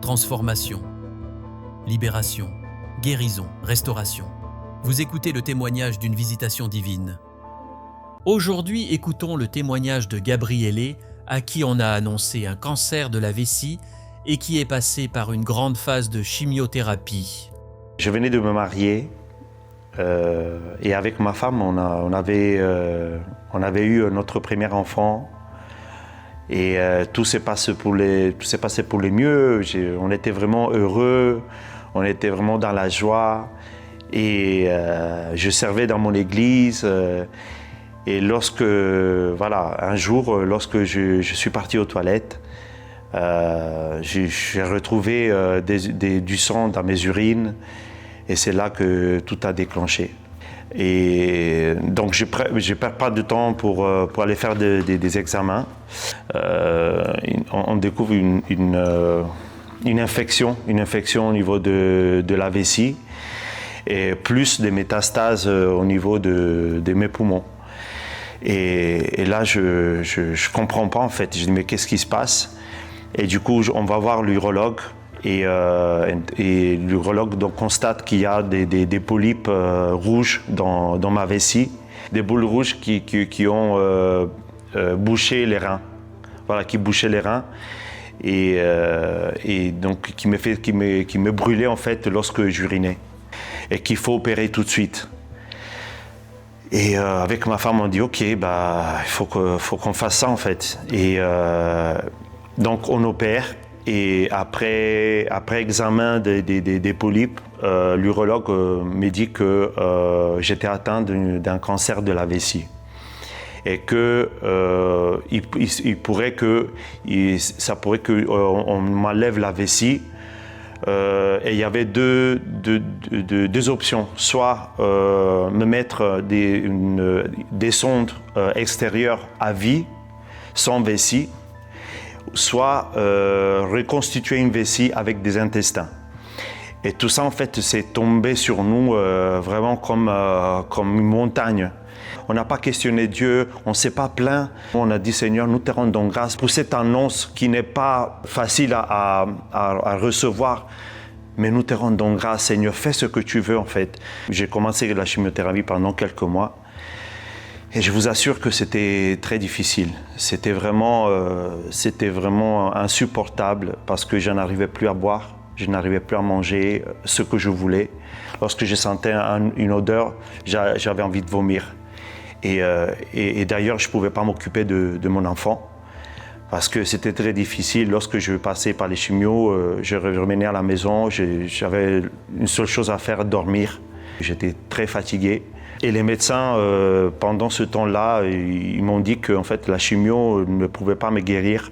transformation, libération, guérison, restauration. Vous écoutez le témoignage d'une visitation divine. Aujourd'hui, écoutons le témoignage de Gabriele, à qui on a annoncé un cancer de la vessie et qui est passé par une grande phase de chimiothérapie. Je venais de me marier et avec ma femme, on avait eu notre premier enfant et tout s'est passé pour le mieux. On était vraiment heureux, on était vraiment dans la joie et je servais dans mon église. Et un jour, lorsque je suis parti aux toilettes, j'ai retrouvé du sang dans mes urines et c'est là que tout a déclenché. Et donc je perds pas de temps pour aller faire des examens. On découvre une infection au niveau de la vessie et plus des métastases au niveau de mes poumons. Et là, je comprends pas en fait. Je dis mais qu'est-ce qui se passe? Et du coup, on va voir l'urologue et l'urologue donc constate qu'il y a des polypes rouges dans ma vessie, des boules rouges qui ont bouché les reins. Voilà, qui bouchaient les reins et donc qui me brûlait en fait lorsque j'urinais et qu'il faut opérer tout de suite. Et avec ma femme, on dit ok, il faut qu'on fasse ça en fait. Et donc on opère et après examen des polypes, l'urologue me dit que j'étais atteint d'un cancer de la vessie et que ça pourrait qu'on m'enlève la vessie. Et il y avait deux options, soit me mettre des sondes extérieures à vie, sans vessie, soit reconstituer une vessie avec des intestins. Et tout ça, en fait, c'est tombé sur nous vraiment comme une montagne. On n'a pas questionné Dieu, on ne s'est pas plaint. On a dit, Seigneur, nous te rendons grâce pour cette annonce qui n'est pas facile à recevoir. Mais nous te rendons grâce, Seigneur, fais ce que tu veux en fait. J'ai commencé la chimiothérapie pendant quelques mois. Et je vous assure que c'était très difficile. C'était vraiment insupportable parce que je n'arrivais plus à boire, je n'arrivais plus à manger ce que je voulais. Lorsque je sentais une odeur, j'avais envie de vomir. Et d'ailleurs, je ne pouvais pas m'occuper de mon enfant parce que c'était très difficile. Lorsque je passais par les chimios, je revenais à la maison, j'avais une seule chose à faire, dormir. J'étais très fatigué. Et les médecins, pendant ce temps-là, ils m'ont dit que en fait, la chimio ne pouvait pas me guérir,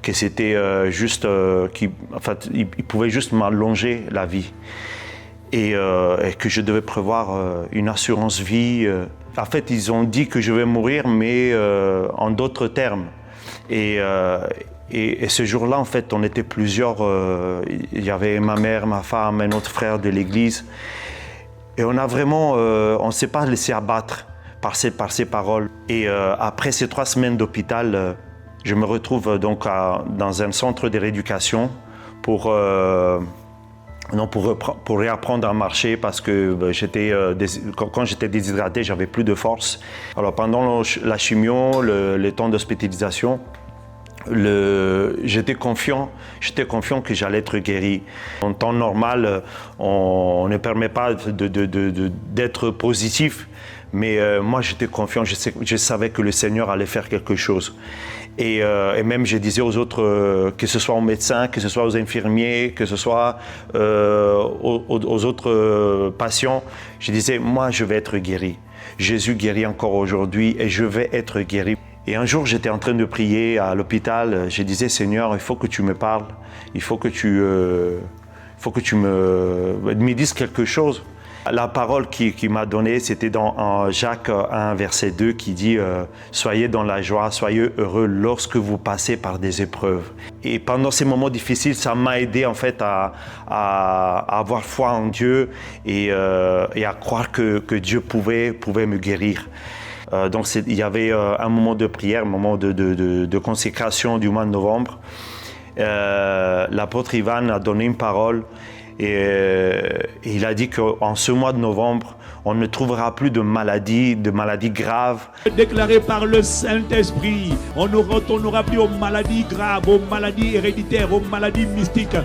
que c'était ils pouvaient juste m'allonger la vie. Et que je devais prévoir une assurance vie. En fait, ils ont dit que je vais mourir, mais en d'autres termes. Et ce jour-là, en fait, on était plusieurs. Il y avait ma mère, ma femme, un autre frère de l'église. Et on ne s'est pas laissé abattre par ces paroles. Et après ces 3 semaines d'hôpital, je me retrouve donc dans un centre de rééducation pour réapprendre à marcher parce que quand j'étais déshydraté, j'avais plus de force. Alors pendant la chimio, le temps d'hospitalisation, j'étais confiant que j'allais être guéri. En temps normal, on ne permet pas d'être positif, mais moi j'étais confiant, je savais que le Seigneur allait faire quelque chose. Et même je disais aux autres, que ce soit aux médecins, que ce soit aux infirmiers, que ce soit aux autres patients, je disais, moi je vais être guéri. Jésus guérit encore aujourd'hui et je vais être guéri. Et un jour, j'étais en train de prier à l'hôpital. Je disais, Seigneur, il faut que tu me parles. Il faut que tu me dises quelque chose. La parole qu'il m'a donnée, c'était dans Jacques 1, verset 2, qui dit « Soyez dans la joie, soyez heureux lorsque vous passez par des épreuves. » Et pendant ces moments difficiles, ça m'a aidé en fait à avoir foi en Dieu et à croire que Dieu pouvait me guérir. Donc il y avait un moment de prière, un moment de consécration du mois de novembre. l'apôtre Ivan a donné une parole et il a dit qu'en ce mois de novembre, on ne trouvera plus de maladies graves. Déclaré par le Saint-Esprit, on ne retournera plus aux maladies graves, aux maladies héréditaires, aux maladies mystiques.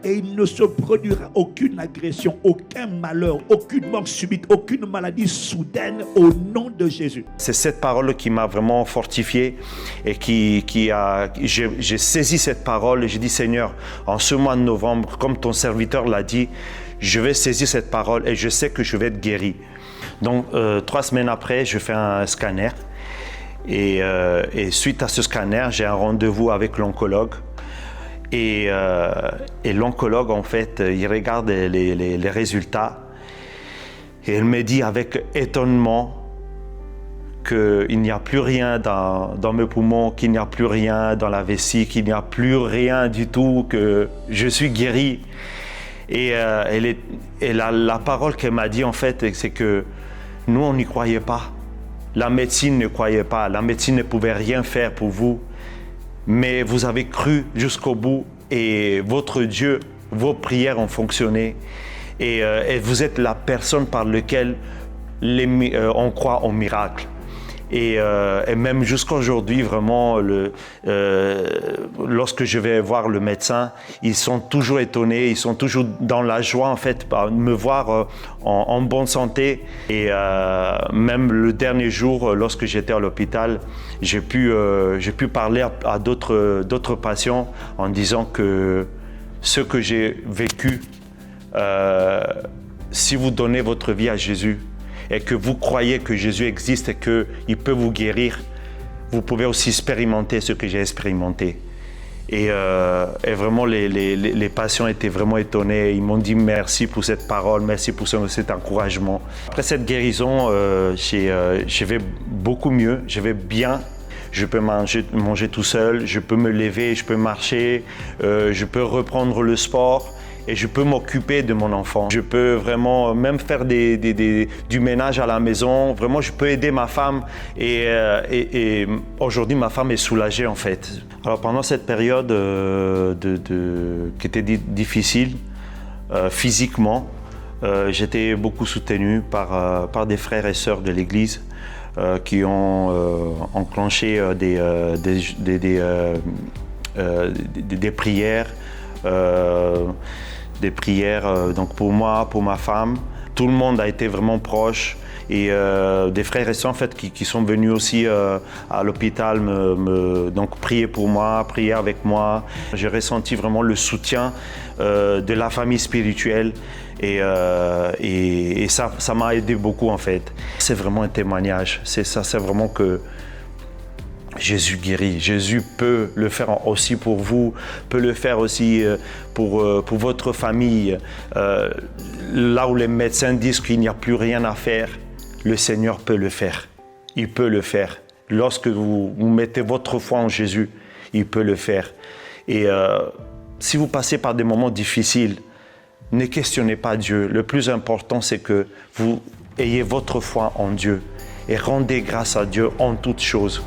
Et il ne se produira aucune agression, aucun malheur, aucune mort subite, aucune maladie soudaine au nom de Jésus. C'est cette parole qui m'a vraiment fortifié et j'ai saisi cette parole et j'ai dit Seigneur, en ce mois de novembre, comme ton serviteur l'a dit, je vais saisir cette parole et je sais que je vais être guéri. Donc 3 semaines après, je fais un scanner et suite à ce scanner, j'ai un rendez-vous avec l'oncologue. Et l'oncologue, en fait, il regarde les résultats et elle me dit avec étonnement qu'il n'y a plus rien dans mes poumons, qu'il n'y a plus rien dans la vessie, qu'il n'y a plus rien du tout, que je suis guéri. Et la parole qu'elle m'a dit, en fait, c'est que nous, on n'y croyait pas. La médecine ne croyait pas. La médecine ne pouvait rien faire pour vous. Mais vous avez cru jusqu'au bout et votre Dieu, vos prières ont fonctionné et vous êtes la personne par laquelle on croit au miracle. Et même jusqu'à aujourd'hui, vraiment, lorsque je vais voir le médecin, ils sont toujours étonnés, ils sont toujours dans la joie en fait, de me voir en bonne santé. Et même le dernier jour, lorsque j'étais à l'hôpital, j'ai pu parler à d'autres patients en disant que ce que j'ai vécu, si vous donnez votre vie à Jésus, et que vous croyez que Jésus existe et qu'il peut vous guérir, vous pouvez aussi expérimenter ce que j'ai expérimenté. Et vraiment, les patients étaient vraiment étonnés. Ils m'ont dit merci pour cette parole, merci pour cet encouragement. Après cette guérison, je vais beaucoup mieux, je vais bien. Je peux manger tout seul, je peux me lever, je peux marcher, je peux reprendre le sport. Et je peux m'occuper de mon enfant. Je peux vraiment même faire du ménage à la maison. Vraiment, je peux aider ma femme. Et aujourd'hui, ma femme est soulagée en fait. Alors pendant cette période qui était difficile physiquement, j'étais beaucoup soutenu par des frères et sœurs de l'Église qui ont enclenché des prières. Des prières donc pour moi, pour ma femme. Tout le monde a été vraiment proche et des frères et sœurs en fait, qui sont venus aussi à l'hôpital donc prier pour moi, prier avec moi. J'ai ressenti vraiment le soutien de la famille spirituelle et ça m'a aidé beaucoup en fait. C'est vraiment un témoignage, c'est vraiment que Jésus guérit. Jésus peut le faire aussi pour vous, peut le faire aussi pour votre famille. Là où les médecins disent qu'il n'y a plus rien à faire, le Seigneur peut le faire. Il peut le faire. Lorsque vous mettez votre foi en Jésus, il peut le faire. Et si vous passez par des moments difficiles, ne questionnez pas Dieu. Le plus important, c'est que vous ayez votre foi en Dieu et rendez grâce à Dieu en toutes choses.